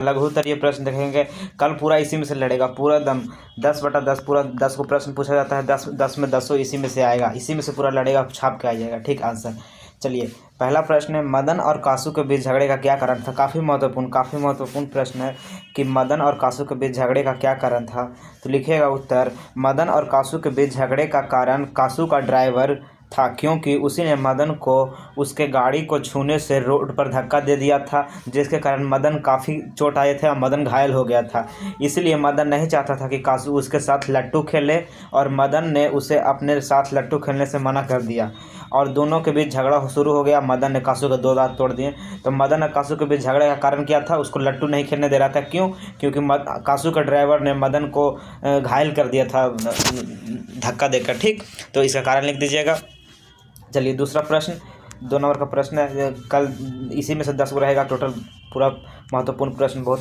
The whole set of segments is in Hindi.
लघुत्तरीय प्रश्न देखेंगे कल पूरा इसी में से लड़ेगा, पूरा दम 10/10 पूरा 10 को प्रश्न पूछा जाता है, 10 में 10 इसी में से आएगा, इसी में से पूरा लड़ेगा, छाप के आ जाएगा। ठीक आंसर। चलिए पहला प्रश्न है, मदन और कासू के बीच झगड़े का क्या कारण था। काफ़ी महत्वपूर्ण प्रश्न है कि मदन और कासू के बीच झगड़े का क्या कारण था। तो लिखिएगा उत्तर, मदन और कासू के बीच झगड़े का कारण कासू का ड्राइवर था, क्योंकि उसी ने मदन को उसके गाड़ी को छूने से रोड पर धक्का दे दिया था, जिसके कारण मदन काफ़ी चोट आए थे और मदन घायल हो गया था। इसलिए मदन नहीं चाहता था कि कासू उसके साथ लट्टू खेले और मदन ने उसे अपने साथ लट्टू खेलने से मना कर दिया और दोनों के बीच झगड़ा शुरू हो गया। मदन ने कासू के 2 दांत तोड़ दिए। तो मदन और कासू के बीच झगड़े का कारण क्या था, उसको लट्टू नहीं खेलने दे रहा था। क्यों? क्योंकि कासू का ड्राइवर ने मदन को घायल कर दिया था धक्का देकर। ठीक, तो इसका कारण लिख दीजिएगा। चलिए दूसरा प्रश्न, 2 नंबर का प्रश्न है, कल इसी में से 10 को रहेगा टोटल, पूरा महत्वपूर्ण प्रश्न बहुत।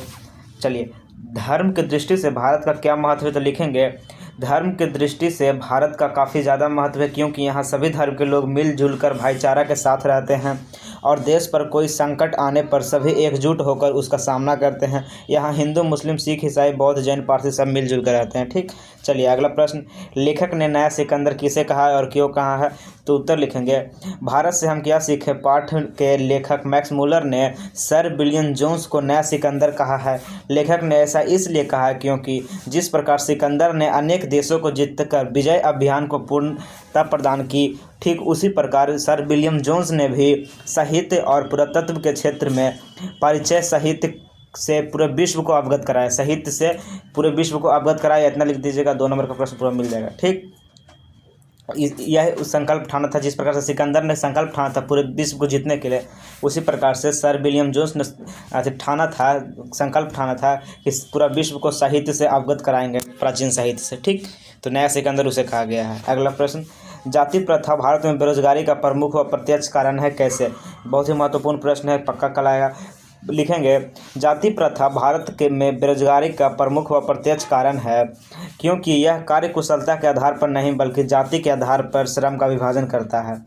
चलिए, धर्म की दृष्टि से भारत का क्या महत्व है। तो लिखेंगे, धर्म की दृष्टि से भारत का काफ़ी ज़्यादा महत्व है, क्योंकि यहाँ सभी धर्म के लोग मिलजुल कर भाईचारा के साथ रहते हैं और देश पर कोई संकट आने पर सभी एकजुट होकर उसका सामना करते हैं। यहाँ हिंदू, मुस्लिम, सिख, ईसाई, बौद्ध, जैन, पारसी सब मिलजुल कर रहते हैं। ठीक, चलिए अगला प्रश्न, लेखक ने नया सिकंदर किसे कहा है और क्यों कहा है। तो उत्तर लिखेंगे, भारत से हम क्या सीखे पाठ के लेखक मैक्स मुलर ने सर विलियम जोन्स को नया सिकंदर कहा है। लेखक ने ऐसा इसलिए कहा है क्योंकि जिस प्रकार सिकंदर ने अनेक देशों को जीतकर विजय अभियान को पूर्णता प्रदान की, ठीक उसी प्रकार सर विलियम जोन्स ने भी साहित्य और पुरातत्व के क्षेत्र में परिचय साहित्य से पूरे विश्व को अवगत कराया, साहित्य से पूरे विश्व को अवगत कराया। इतना लिख दीजिएगा, 2 नंबर का प्रश्न पूरा मिल जाएगा। ठीक, यह संकल्प ठाना था, जिस प्रकार से सिकंदर ने संकल्प ठाना था पूरे विश्व को जीतने के लिए, उसी प्रकार से सर विलियम जोन्स ने संकल्प ठाना था कि पूरा विश्व को साहित्य से अवगत कराएंगे, प्राचीन साहित्य से। ठीक, तो नया सिकंदर उसे कहा गया है। अगला प्रश्न, जाति प्रथा भारत में बेरोजगारी का प्रमुख व प्रत्यक्ष कारण है, कैसे। बहुत ही महत्वपूर्ण प्रश्न है, पक्का कल आएगा। लिखेंगे, जाति प्रथा भारत के में बेरोजगारी का प्रमुख व प्रत्यक्ष कारण है, क्योंकि यह कार्य कुशलता के आधार पर नहीं बल्कि जाति के आधार पर श्रम का विभाजन करता है।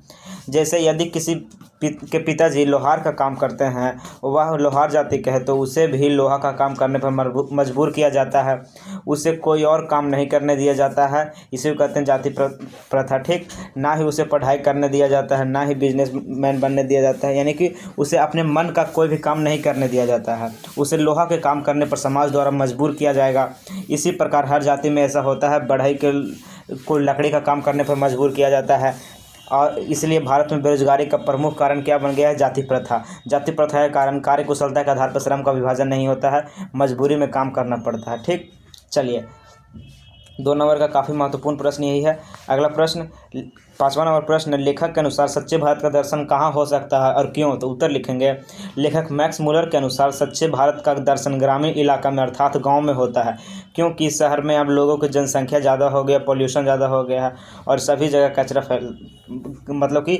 जैसे यदि किसी के पिताजी लोहार का काम करते हैं, वह लोहार जाति का है, तो उसे भी लोहा का काम करने पर मजबूर किया जाता है, उसे कोई और काम नहीं करने दिया जाता है, इसे कहते हैं जाति प्रथा। ठीक, ना ही उसे पढ़ाई करने दिया जाता है, ना ही बिजनेसमैन बनने दिया जाता है, यानी कि उसे अपने मन का कोई भी काम नहीं करने दिया जाता है, उसे लोहा के काम करने पर समाज द्वारा मजबूर किया जाएगा। इसी प्रकार हर जाति में ऐसा होता है, बढ़ई को लकड़ी का काम करने पर मजबूर किया जाता है। और इसलिए भारत में बेरोजगारी का प्रमुख कारण क्या बन गया है, जाति प्रथा। जाति प्रथा के कारण कार्य कुशलता के आधार पर श्रम का विभाजन नहीं होता है, मजबूरी में काम करना पड़ता है। ठीक, चलिए 2 नंबर का काफ़ी महत्वपूर्ण प्रश्न यही है। अगला प्रश्न, 5वां नंबर प्रश्न, लेखक के अनुसार सच्चे भारत का दर्शन कहाँ हो सकता है और क्यों। तो उत्तर लिखेंगे, लेखक मैक्स मुलर के अनुसार सच्चे भारत का दर्शन ग्रामीण इलाका में अर्थात गांव में होता है, क्योंकि शहर में अब लोगों की जनसंख्या ज़्यादा हो गया, पोल्यूशन ज़्यादा हो गया है और सभी जगह कचरा मतलब कि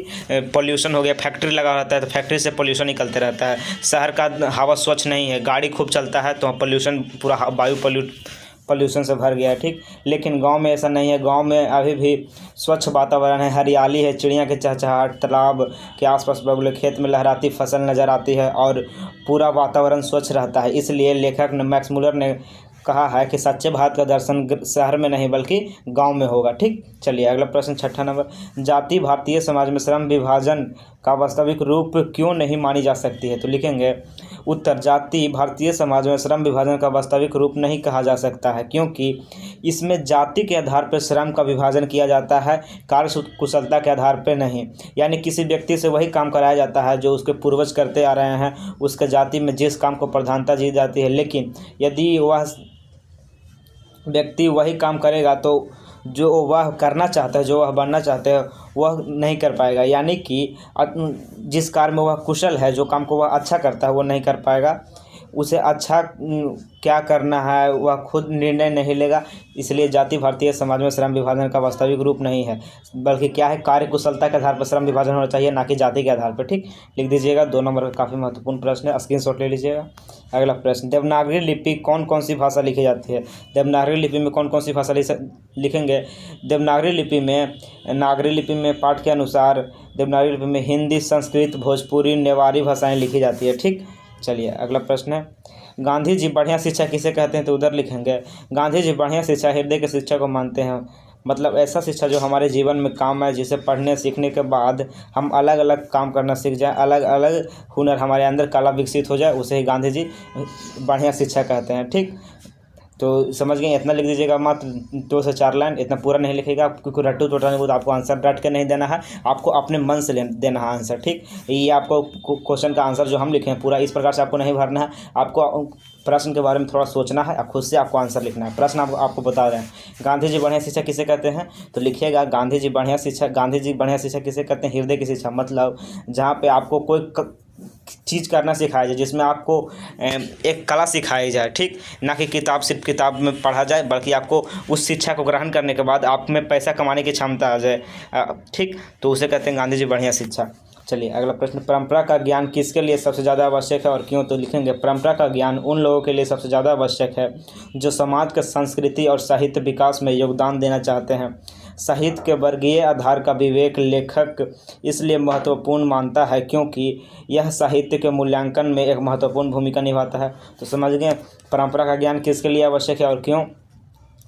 पोल्यूशन हो गया, फैक्ट्री लगा रहता है तो फैक्ट्री से पोल्यूशन निकलते रहता है। शहर का हवा स्वच्छ नहीं है, गाड़ी खूब चलता है तो पोल्यूशन पूरा वायु पोल्यूशन से भर गया है। ठीक, लेकिन गांव में ऐसा नहीं है, गांव में अभी भी स्वच्छ वातावरण है, हरियाली है, चिड़िया के चहचहाट, तालाब के आसपास बगुले, खेत में लहराती फसल नज़र आती है और पूरा वातावरण स्वच्छ रहता है। इसलिए लेखक मैक्स मुलर ने कहा है कि सच्चे भारत का दर्शन शहर में नहीं बल्कि गांव में होगा। ठीक, चलिए अगला प्रश्न 6ठा नंबर, जाति भारतीय समाज में श्रम विभाजन का वास्तविक रूप क्यों नहीं मानी जा सकती है। तो लिखेंगे, उत्तर, जाति भारतीय समाज में श्रम विभाजन का वास्तविक रूप नहीं कहा जा सकता है, क्योंकि इसमें जाति के आधार पर श्रम का विभाजन किया जाता है, कार्य कुशलता के आधार पर नहीं। यानी किसी व्यक्ति से वही काम कराया जाता है जो उसके पूर्वज करते आ रहे हैं, उसके जाति में जिस काम को प्रधानता दी जाती है, लेकिन यदि वह व्यक्ति वही काम करेगा तो जो वह करना चाहता है, जो वह बनना चाहते हैं, वह नहीं कर पाएगा। यानी कि जिस कार्य में वह कुशल है, जो काम को वह अच्छा करता है, वो नहीं कर पाएगा। उसे अच्छा क्या करना है वह खुद निर्णय नहीं लेगा। इसलिए जाति भारतीय समाज में श्रम विभाजन का वास्तविक रूप नहीं है, बल्कि क्या है, कार्य कुशलता के आधार पर श्रम विभाजन होना चाहिए, ना कि जाति के आधार पर। ठीक, लिख दीजिएगा, 2 नंबर का काफ़ी महत्वपूर्ण प्रश्न है, स्क्रीनशॉट ले लीजिएगा। अगला प्रश्न, देवनागरी लिपि कौन कौन सी भाषा लिखी जाती है। देवनागरी लिपि में कौन कौन सी भाषा लिखेंगे। देवनागरी लिपि में पाठ के अनुसार देवनागरी लिपि में हिंदी, संस्कृत, भोजपुरी, नेवारी भाषाएं लिखी जाती है। ठीक, चलिए अगला प्रश्न है, गांधी जी बढ़िया शिक्षा किसे कहते हैं, तो उधर लिखेंगे गांधी जी बढ़िया शिक्षा हृदय की शिक्षा को मानते हैं। मतलब ऐसा शिक्षा जो हमारे जीवन में काम है, जिसे पढ़ने सीखने के बाद हम अलग अलग काम करना सीख जाए, अलग अलग हुनर हमारे अंदर कला विकसित हो जाए, उसे ही गांधी जी बढ़िया शिक्षा कहते हैं। ठीक, तो समझ गए, इतना लिख दीजिएगा, मात्र 2 से 4 लाइन, इतना पूरा नहीं लिखेगा क्योंकि रट्टू टोटाने को आपको आंसर रट के नहीं देना है, आपको अपने मन से देना है आंसर। ठीक, ये आपको क्वेश्चन का आंसर जो हम लिखे हैं पूरा इस प्रकार से आपको नहीं भरना है, आपको प्रश्न के बारे में थोड़ा सोचना है, खुद से आपको आंसर लिखना है। प्रश्न आपको बता रहे हैं, गांधी जी बढ़िया शिक्षा किसे कहते हैं, तो लिखिएगा गांधी जी बढ़िया शिक्षा किसे कहते हैं, हृदय की शिक्षा। मतलब जहाँ पे आपको कोई चीज़ करना सिखाया जाए, जिसमें आपको एक कला सिखाई जाए। ठीक, ना कि सिर्फ किताब में पढ़ा जाए, बल्कि आपको उस शिक्षा को ग्रहण करने के बाद आप में पैसा कमाने की क्षमता आ जाए। ठीक, तो उसे कहते हैं गांधी जी बढ़िया शिक्षा। चलिए अगला प्रश्न, परंपरा का ज्ञान किसके लिए सबसे ज़्यादा आवश्यक है और क्यों, तो लिखेंगे परंपरा का ज्ञान उन लोगों के लिए सबसे ज़्यादा आवश्यक है जो समाज के संस्कृति और साहित्य विकास में योगदान देना चाहते हैं। साहित्य के वर्गीय आधार का विवेक लेखक इसलिए महत्वपूर्ण मानता है क्योंकि यह साहित्य के मूल्यांकन में एक महत्वपूर्ण भूमिका निभाता है। तो समझ गए परंपरा का ज्ञान किसके लिए आवश्यक है और क्यों,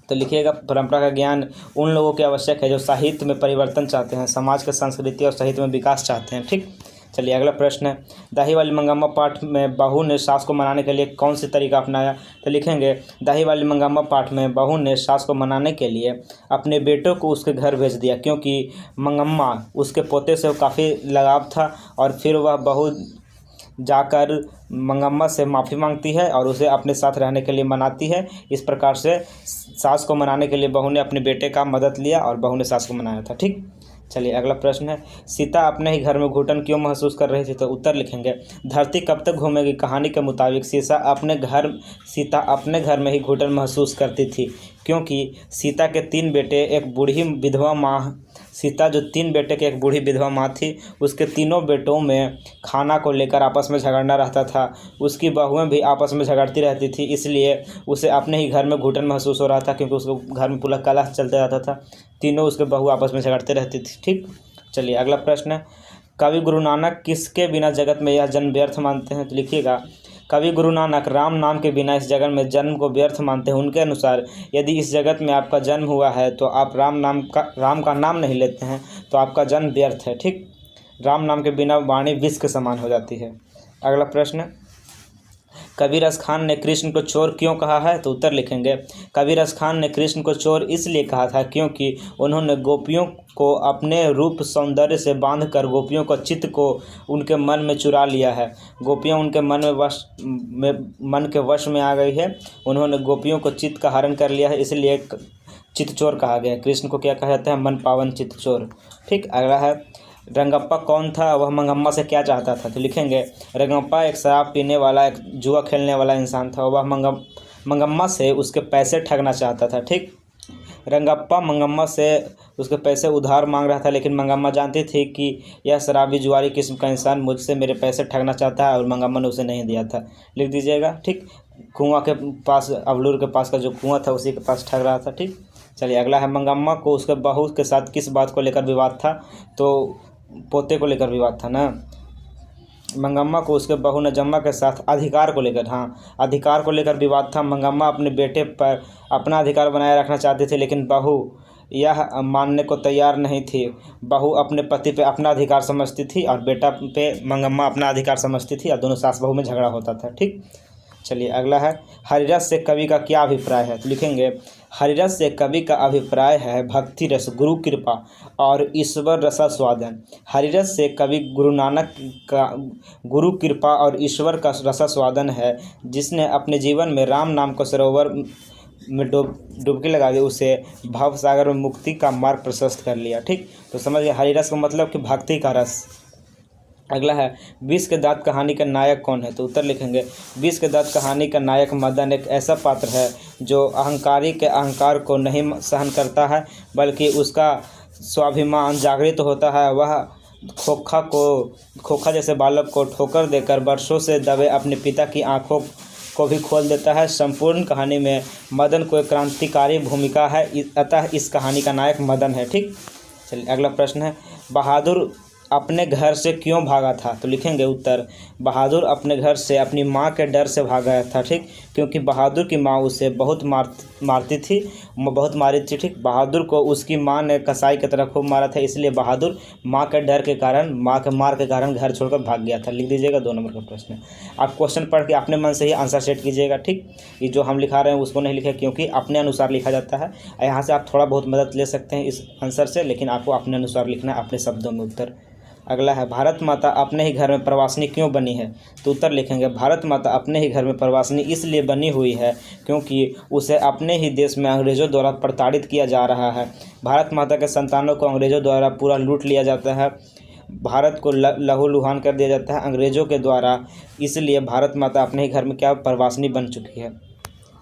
तो लिखिएगा परंपरा का ज्ञान उन लोगों के आवश्यक है जो साहित्य में परिवर्तन चाहते हैं, समाज के संस्कृति और साहित्य में विकास चाहते हैं। ठीक, चलिए अगला प्रश्न है, दाही वाली मंगम्मा पाठ में बहू ने सास को मनाने के लिए कौन सी तरीका अपनाया, तो लिखेंगे दाही वाली मंगम्मा पाठ में बहू ने सास को मनाने के लिए अपने बेटों को उसके घर भेज दिया, क्योंकि मंगम्मा उसके पोते से काफ़ी लगाव था और फिर वह बहू जाकर मंगम्मा से माफ़ी मांगती है और उसे अपने साथ रहने के लिए मनाती है। इस प्रकार से सास को मनाने के लिए बहू ने अपने बेटे का मदद लिया और बहू ने सास को मनाया था। ठीक, चलिए अगला प्रश्न है, सीता अपने ही घर में घुटन क्यों महसूस कर रही थी, तो उत्तर लिखेंगे धरती कब तक घूमेगी कहानी के मुताबिक सीता अपने घर में ही घुटन महसूस करती थी, क्योंकि सीता के 3 बेटे एक बूढ़ी विधवा माँ सीता जो 3 बेटे की एक बूढ़ी विधवा माँ थी, उसके तीनों बेटों में खाना को लेकर आपस में झगड़ना रहता था। उसकी बहुएं भी आपस में झगड़ती रहती थी, इसलिए उसे अपने ही घर में घुटन महसूस हो रहा था, क्योंकि उसके घर में पूरा कलह चलता रहता था, तीनों उसके बहू आपस में झगड़ते रहती थी। ठीक, चलिए अगला प्रश्न है, कवि गुरु नानक किसके बिना जगत में यह जन्म व्यर्थ मानते हैं, तो लिखिएगा कवि गुरु नानक राम नाम के बिना इस जगत में जन्म को व्यर्थ मानते हैं। उनके अनुसार यदि इस जगत में आपका जन्म हुआ है तो आप राम का नाम नहीं लेते हैं तो आपका जन्म व्यर्थ है। ठीक, राम नाम के बिना वाणी विष के समान हो जाती है। अगला प्रश्न, कबीरस खान ने कृष्ण को चोर क्यों कहा है, तो उत्तर लिखेंगे कबीरस खान ने कृष्ण को चोर इसलिए कहा था क्योंकि उन्होंने गोपियों को अपने रूप सौंदर्य से बांधकर गोपियों का चित्त को उनके मन में चुरा लिया है। गोपियां उनके मन के वश में आ गई है, उन्होंने गोपियों को चित्त का हरण कर लिया है, इसलिए चित्त चोर कहा गया। कृष्ण को क्या कहा जाता है, मन पावन चित्त चोर। ठीक, अगला है, रंगप्पा कौन था, वह मंगम्मा से क्या चाहता था, तो लिखेंगे रंगप्पा एक शराब पीने वाला, एक जुआ खेलने वाला इंसान था। वह मंगम्मा से उसके पैसे ठगना चाहता था। ठीक, रंगप्पा मंगम्मा से उसके पैसे उधार मांग रहा था, लेकिन मंगम्मा जानती थी कि यह शराबी जुआरी किस्म का इंसान मुझसे मेरे पैसे ठगना चाहता है, और मंगम्मा ने उसे नहीं दिया था। लिख दीजिएगा। ठीक, कुआं के पास, अवलूर के पास का जो कुआं था उसी के पास ठग रहा था। ठीक, चलिए अगला है, मंगम्मा को उसके बहू के साथ किस बात को लेकर विवाद था, तो पोते को लेकर विवाद था ना। मंगम्मा को उसके बहू नजम्मा के साथ अधिकार को लेकर विवाद था। मंगम्मा अपने बेटे पर अपना अधिकार बनाए रखना चाहती थी, लेकिन बहू यह मानने को तैयार नहीं थी। बहू अपने पति पे अपना अधिकार समझती थी और बेटा पे मंगम्मा अपना अधिकार समझती थी, और दोनों सास बहू में झगड़ा होता था। ठीक, चलिए अगला है, हरिरस से कवि का क्या अभिप्राय है, तो लिखेंगे हरिरस से कवि का अभिप्राय है भक्ति रस, गुरु कृपा और ईश्वर रसास्वादन। हरिरस से कवि गुरु नानक का गुरु कृपा और ईश्वर का रसास्वादन है, जिसने अपने जीवन में राम नाम को सरोवर में डुबकी लगा दी, उसे भव सागर में मुक्ति का मार्ग प्रशस्त कर लिया। ठीक, तो समझिए हरिरस का मतलब कि भक्ति का रस। अगला है, विष के दांत कहानी का नायक कौन है, तो उत्तर लिखेंगे विष के दांत कहानी का नायक मदन एक ऐसा पात्र है जो अहंकारी के अहंकार को नहीं सहन करता है, बल्कि उसका स्वाभिमान जागृत होता है। वह खोखा जैसे बालक को ठोकर देकर वर्षों से दबे अपने पिता की आंखों को भी खोल देता है। संपूर्ण कहानी में मदन को एक क्रांतिकारी भूमिका है, अतः इस कहानी का नायक मदन है। ठीक, चलिए अगला प्रश्न है, बहादुर अपने घर से क्यों भागा था? तो लिखेंगे उत्तर, बहादुर अपने घर से अपनी माँ के डर से भागा था। ठीक, क्योंकि बहादुर की माँ उसे बहुत मारती थी, बहुत मारी थी। ठीक, बहादुर को उसकी माँ ने कसाई की तरह खूब मारा था, इसलिए बहादुर माँ के डर के कारण, माँ के मार के कारण घर छोड़कर भाग गया था। लिख दीजिएगा 2 नंबर का प्रश्न। आप क्वेश्चन पढ़ के अपने मन से ही आंसर सेट कीजिएगा। ठीक, ये जो हम लिखा रहे हैं उसको नहीं लिखे, क्योंकि अपने अनुसार लिखा जाता है। यहाँ से आप थोड़ा बहुत मदद ले सकते हैं इस आंसर से, लेकिन आपको अपने अनुसार लिखना है, अपने शब्दों में उत्तर। अगला है, भारत माता अपने ही घर में प्रवासिनी क्यों बनी है? तो उत्तर लिखेंगे, भारत माता अपने ही घर में प्रवासिनी इसलिए बनी हुई है क्योंकि उसे अपने ही देश में अंग्रेज़ों द्वारा प्रताड़ित किया जा रहा है। भारत माता के संतानों को अंग्रेज़ों द्वारा पूरा लूट लिया जाता है, भारत को लहूलुहान कर दिया जाता है अंग्रेज़ों के द्वारा, इसलिए भारत माता अपने ही घर में क्या प्रवासिनी बन चुकी है।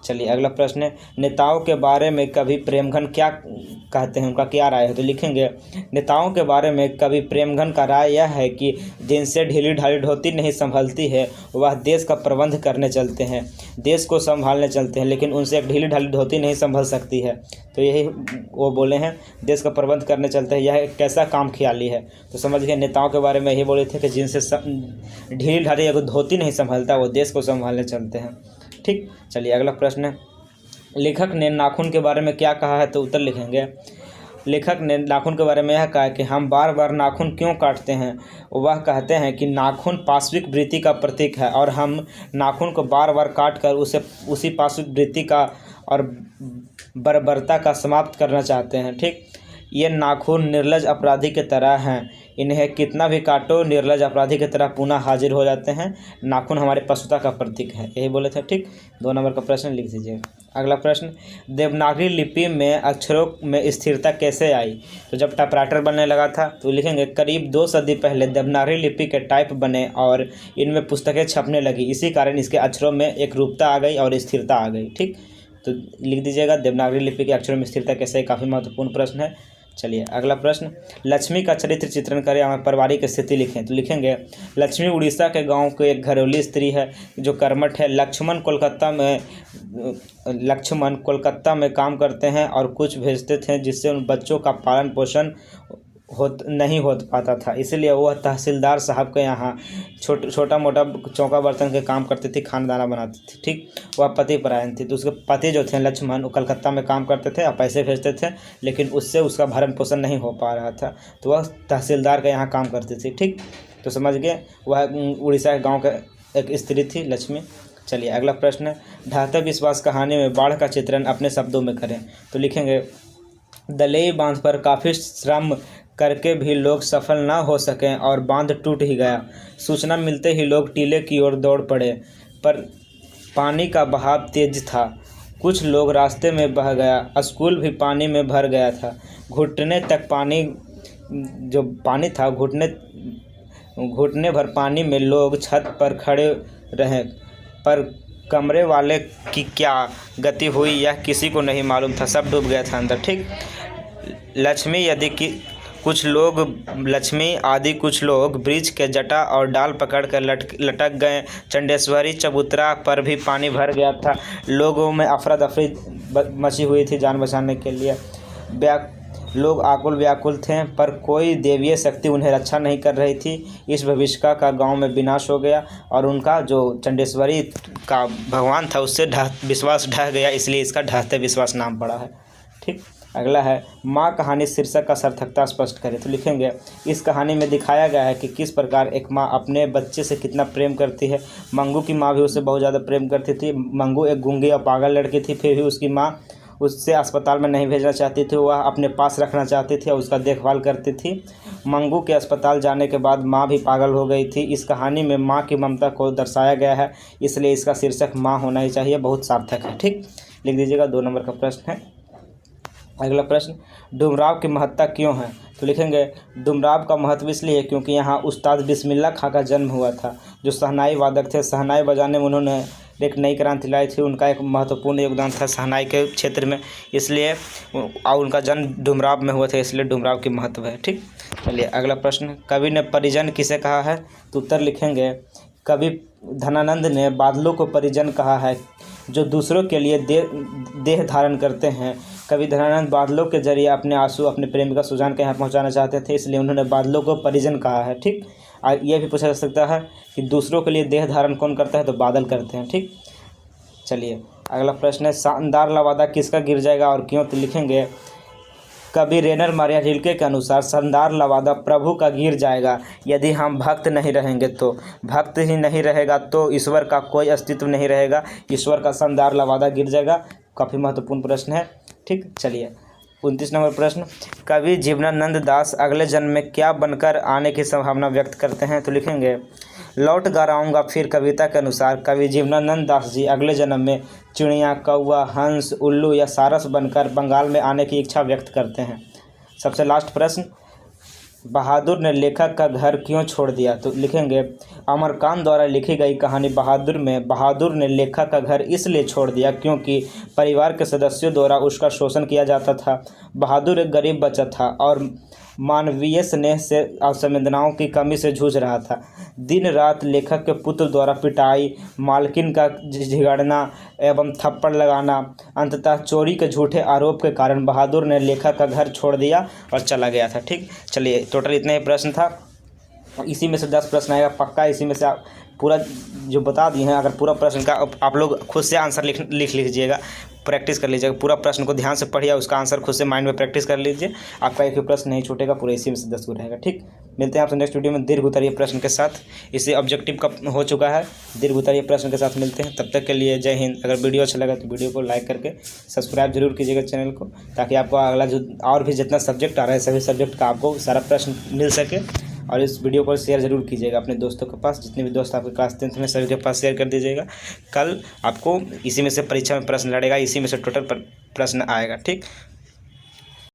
चलिए अगला प्रश्न है, नेताओं के बारे में कवि प्रेमघन क्या कहते हैं, उनका क्या राय है? तो लिखेंगे, नेताओं के बारे में कवि प्रेमघन का राय यह है कि जिनसे ढीली ढाली धोती नहीं संभलती है वह देश का प्रबंध करने चलते हैं, देश को संभालने चलते हैं, लेकिन उनसे एक ढीली ढाली धोती नहीं संभल सकती है। तो यही वो बोले हैं, देश का प्रबंध करने चलते हैं, यह एक कैसा काम ख्याली है। तो समझ गए, नेताओं के बारे में यही बोले थे कि जिनसे ढीली ढाली अगर धोती नहीं संभलता वो देश को संभालने चलते हैं। ठीक, चलिए अगला प्रश्न है, लेखक ने नाखून के बारे में क्या कहा है? तो उत्तर लिखेंगे, लेखक ने नाखून के बारे में यह कहा कि हम बार बार नाखून क्यों काटते हैं? वह कहते हैं कि नाखून पाश्विक वृत्ति का प्रतीक है और हम नाखून को बार बार काट कर उसी पाश्विक वृत्ति का और बर्बरता का समाप्त करना चाहते हैं। ठीक, ये नाखून निर्लज अपराधी की तरह हैं, इन्हें कितना भी काटो निर्लज अपराधी की तरह पुनः हाजिर हो जाते हैं। नाखून हमारे पशुता का प्रतीक है, यही बोले थे। ठीक, 2 नंबर का प्रश्न लिख दीजिए। अगला प्रश्न, देवनागरी लिपि में अक्षरों में स्थिरता कैसे आई? तो जब टाइपराइटर बनने लगा था तो लिखेंगे, करीब 2 सदी पहले देवनागरी लिपि के टाइप बने और इनमें पुस्तकें छपने लगी, इसी कारण इसके अक्षरों में एक रूपता आ गई और स्थिरता आ गई। ठीक, तो लिख दीजिएगा, देवनागरी लिपि के अक्षरों में स्थिरता कैसे, काफ़ी महत्वपूर्ण प्रश्न है। चलिए अगला प्रश्न, लक्ष्मी का चरित्र चित्रण करें और पारिवारिक स्थिति लिखें। तो लिखेंगे, लक्ष्मी उड़ीसा के गांव की एक घरेलू स्त्री है जो कर्मठ है। लक्ष्मण कोलकाता में काम करते हैं और कुछ भेजते थे, जिससे उन बच्चों का पालन पोषण नहीं हो पाता था, इसलिए वह तहसीलदार साहब के यहाँ छोटा मोटा चौका बर्तन के काम करती थी, खाना दाना बनाती थी। ठीक, वह पति परायण थी, तो उसके पति जो थे लक्ष्मण, वो कलकत्ता में काम करते थे और पैसे भेजते थे, लेकिन उससे उसका भरण पोषण नहीं हो पा रहा था, तो वह तहसीलदार के यहाँ काम करती थी। ठीक, तो समझ गए, वह उड़ीसा के गाँव का एक स्त्री थी लक्ष्मी। चलिए अगला प्रश्न है, ढाते विश्वास कहानी में बाढ़ का चित्रण अपने शब्दों में करें। तो लिखेंगे, दलेई बांध पर काफ़ी श्रम करके भी लोग सफल ना हो सकें और बांध टूट ही गया। सूचना मिलते ही लोग टीले की ओर दौड़ पड़े, पर पानी का बहाव तेज था, कुछ लोग रास्ते में बह गया, स्कूल भी पानी में भर गया था, घुटने तक पानी, जो पानी था घुटने भर पानी में लोग छत पर खड़े रहे, पर कमरे वाले की क्या गति हुई यह किसी को नहीं मालूम था, सब डूब गया था अंदर। ठीक, लक्ष्मी आदि कुछ लोग ब्रिज के जटा और डाल पकड़कर लटक गए। चंडेश्वरी चबूतरा पर भी पानी भर गया था, लोगों में अफरा तफरी मची हुई थी जान बचाने के लिए। लोग आकुल व्याकुल थे, पर कोई देवीय शक्ति उन्हें रक्षा नहीं कर रही थी। इस भविष्का का गांव में विनाश हो गया और उनका जो चंडेश्वरी का भगवान था उससे विश्वास ढह गया, इसलिए इसका ढहते विश्वास नाम पड़ा है। ठीक, अगला है, माँ कहानी शीर्षक का सार्थकता स्पष्ट करें। तो लिखेंगे, इस कहानी में दिखाया गया है कि किस प्रकार एक माँ अपने बच्चे से कितना प्रेम करती है। मंगू की माँ भी उससे बहुत ज़्यादा प्रेम करती थी। मंगू एक गूंगी और पागल लड़की थी, फिर भी उसकी माँ उससे अस्पताल में नहीं भेजना चाहती थी, वह अपने पास रखना चाहती थी और उसका देखभाल करती थी। मंगू के अस्पताल जाने के बाद माँ भी पागल हो गई थी। इस कहानी में माँ की ममता को दर्शाया गया है, इसलिए इसका शीर्षक माँ होना ही चाहिए, बहुत सार्थक है। ठीक, लिख दीजिएगा, 2 नंबर का प्रश्न है। अगला प्रश्न, डुमराव की महत्ता क्यों है? तो लिखेंगे, डुमराव का महत्व इसलिए क्योंकि यहाँ उस्ताद बिस्मिल्लाह खां का जन्म हुआ था, जो शहनाई वादक थे। शहनाई बजाने में उन्होंने एक नई क्रांति लाई थी, उनका एक महत्वपूर्ण योगदान था शहनाई के क्षेत्र में, इसलिए और उनका जन्म डुमराव में हुआ था, इसलिए डुमराव की महत्व है। ठीक, चलिए अगला प्रश्न, कवि ने परिजन किसे कहा है? तो उत्तर लिखेंगे, कवि धनानंद ने बादलों को परिजन कहा है, जो दूसरों के लिए देह धारण करते हैं। कवि धनानंद बादलों के जरिए अपने आंसू अपने प्रेमिका सुजान के यहाँ पहुँचाना चाहते थे, इसलिए उन्होंने बादलों को परिजन कहा है। ठीक, यह भी पूछा जा सकता है कि दूसरों के लिए देह धारण कौन करता है, तो बादल करते हैं। ठीक, चलिए अगला प्रश्न है, शानदार लवादा किसका गिर जाएगा और क्यों, तो लिखेंगे कवि रेनर मारिया रिल्के के अनुसार शानदार लवादा प्रभु का गिर जाएगा यदि हम भक्त नहीं रहेंगे। तो भक्त ही नहीं रहेगा तो ईश्वर का कोई अस्तित्व नहीं रहेगा, ईश्वर का शानदार लवादा गिर जाएगा। काफ़ी महत्वपूर्ण प्रश्न है। ठीक, चलिए 29 नंबर प्रश्न, कवि जीवनानंद दास अगले जन्म में क्या बनकर आने की संभावना व्यक्त करते हैं, तो लिखेंगे लौट कर आऊँगा फिर। कविता के अनुसार कवि जीवनानंद दास जी अगले जन्म में चिड़िया, कौवा, हंस, उल्लू या सारस बनकर बंगाल में आने की इच्छा व्यक्त करते हैं। सबसे लास्ट प्रश्न, बहादुर ने लेखक का घर क्यों छोड़ दिया, तो लिखेंगे अमरकांत द्वारा लिखी गई कहानी बहादुर में बहादुर ने लेखक का घर इसलिए छोड़ दिया क्योंकि परिवार के सदस्यों द्वारा उसका शोषण किया जाता था। बहादुर एक गरीब बच्चा था और मानवीय स्नेह से संवेदनाओं की कमी से जूझ रहा था। दिन रात लेखक के पुत्र द्वारा पिटाई, मालकिन का झिगड़ना एवं थप्पड़ लगाना, अंततः चोरी के झूठे आरोप के कारण बहादुर ने लेखक का घर छोड़ दिया और चला गया था। ठीक, चलिए टोटल इतना ही प्रश्न था। इसी में से 10 प्रश्न आएगा पक्का। इसी में से आप पूरा जो बता दिए हैं, अगर पूरा प्रश्न का आप लोग खुद से आंसर लिख लीजिएगा, प्रैक्टिस कर लीजिएगा। पूरा प्रश्न को ध्यान से पढ़िए, उसका आंसर खुद से माइंड में प्रैक्टिस कर लीजिए। आपका एक भी प्रश्न नहीं छूटेगा, पूरे इसी में से 10 को रहेगा। ठीक, मिलते हैं आपसे नेक्स्ट वीडियो में दीर्घ उत्तरीय प्रश्न के साथ। इसे ऑब्जेक्टिव का हो चुका है, दीर्घ उत्तरीय प्रश्न के साथ मिलते हैं। तब तक के लिए जय हिंद। अगर वीडियो अच्छा लगा तो वीडियो को लाइक करके सब्सक्राइब जरूर कीजिएगा चैनल को, ताकि आपको अगला जो और भी जितना सब्जेक्ट आ रहा है सभी सब्जेक्ट का आपको सारा प्रश्न मिल सके। और इस वीडियो को शेयर जरूर कीजिएगा अपने दोस्तों के पास, जितने भी दोस्त आपके क्लास 10th में सभी के पास शेयर कर दीजिएगा। कल आपको इसी में से परीक्षा में प्रश्न लड़ेगा, इसी में से टोटल प्रश्न आएगा। ठीक।